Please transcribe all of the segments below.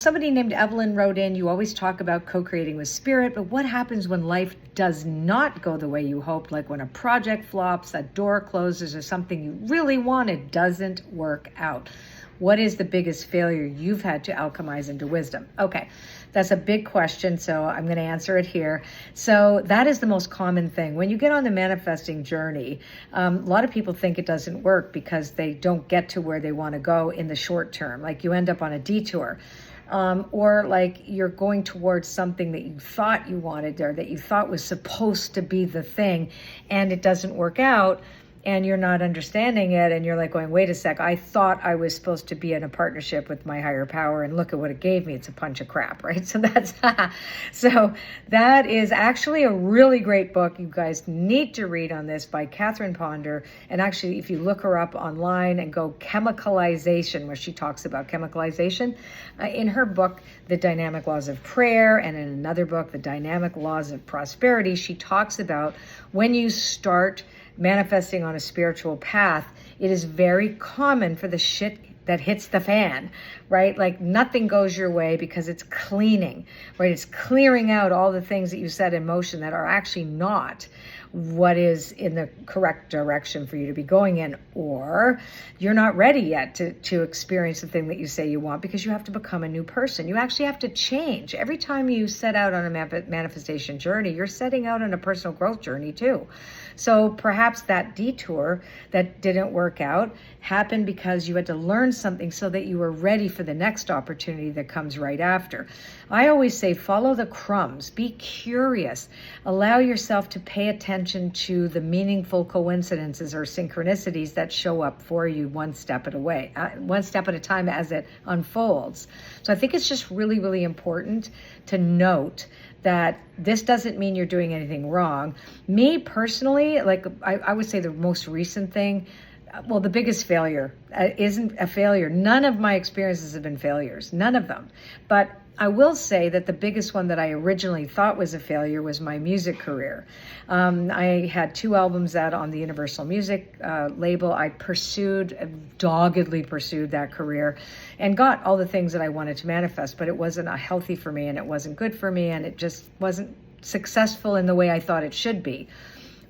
Somebody named Evelyn wrote in, you always talk about co-creating with spirit, but what happens when life does not go the way you hoped, like when a project flops, a door closes, or something you really wanted doesn't work out? What is the biggest failure you've had to alchemize into wisdom? Okay, that's a big question, so I'm going to answer it here. So that is the most common thing. When you get on the manifesting journey, a lot of people think it doesn't work because they don't get to where they want to go in the short term. Like you end up on a detour. Or like you're going towards something that you thought you wanted or that you thought was supposed to be the thing, and it doesn't work out, and you're not understanding it, and you're like going, wait a sec, I thought I was supposed to be in a partnership with my higher power, and look at what it gave me. It's a bunch of crap, right? So that is actually a really great book. You guys need to read on this by Catherine Ponder. And actually, if you look her up online and go chemicalization, where she talks about chemicalization, in her book, The Dynamic Laws of Prayer, and in another book, The Dynamic Laws of Prosperity, she talks about when you start manifesting on a spiritual path, it is very common for the shit that hits the fan, right? Like nothing goes your way because it's cleaning, right? It's clearing out all the things that you set in motion that are actually not what is in the correct direction for you to be going in, or you're not ready yet to experience the thing that you say you want because you have to become a new person. You actually have to change. Every time you set out on a manifestation journey, you're setting out on a personal growth journey too. So perhaps that detour that didn't work out happened because you had to learn something so that you were ready for the next opportunity that comes right after. I always say, follow the crumbs, be curious, allow yourself to pay attention to the meaningful coincidences or synchronicities that show up for you one step at a time as it unfolds. So I think it's just really, really important to note that this doesn't mean you're doing anything wrong. Me personally, like I would say the most recent thing, well, the biggest failure isn't a failure. None of my experiences have been failures, none of them. But I will say that the biggest one that I originally thought was a failure was my music career. I had 2 albums out on the Universal Music label. I doggedly pursued that career and got all the things that I wanted to manifest, but it wasn't healthy for me and it wasn't good for me and it just wasn't successful in the way I thought it should be.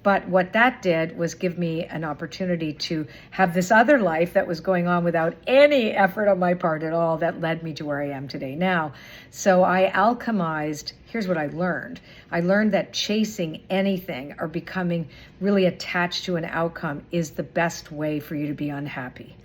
But what that did was give me an opportunity to have this other life that was going on without any effort on my part at all that led me to where I am today now. So I alchemized. Here's what I learned. I learned that chasing anything or becoming really attached to an outcome is the best way for you to be unhappy.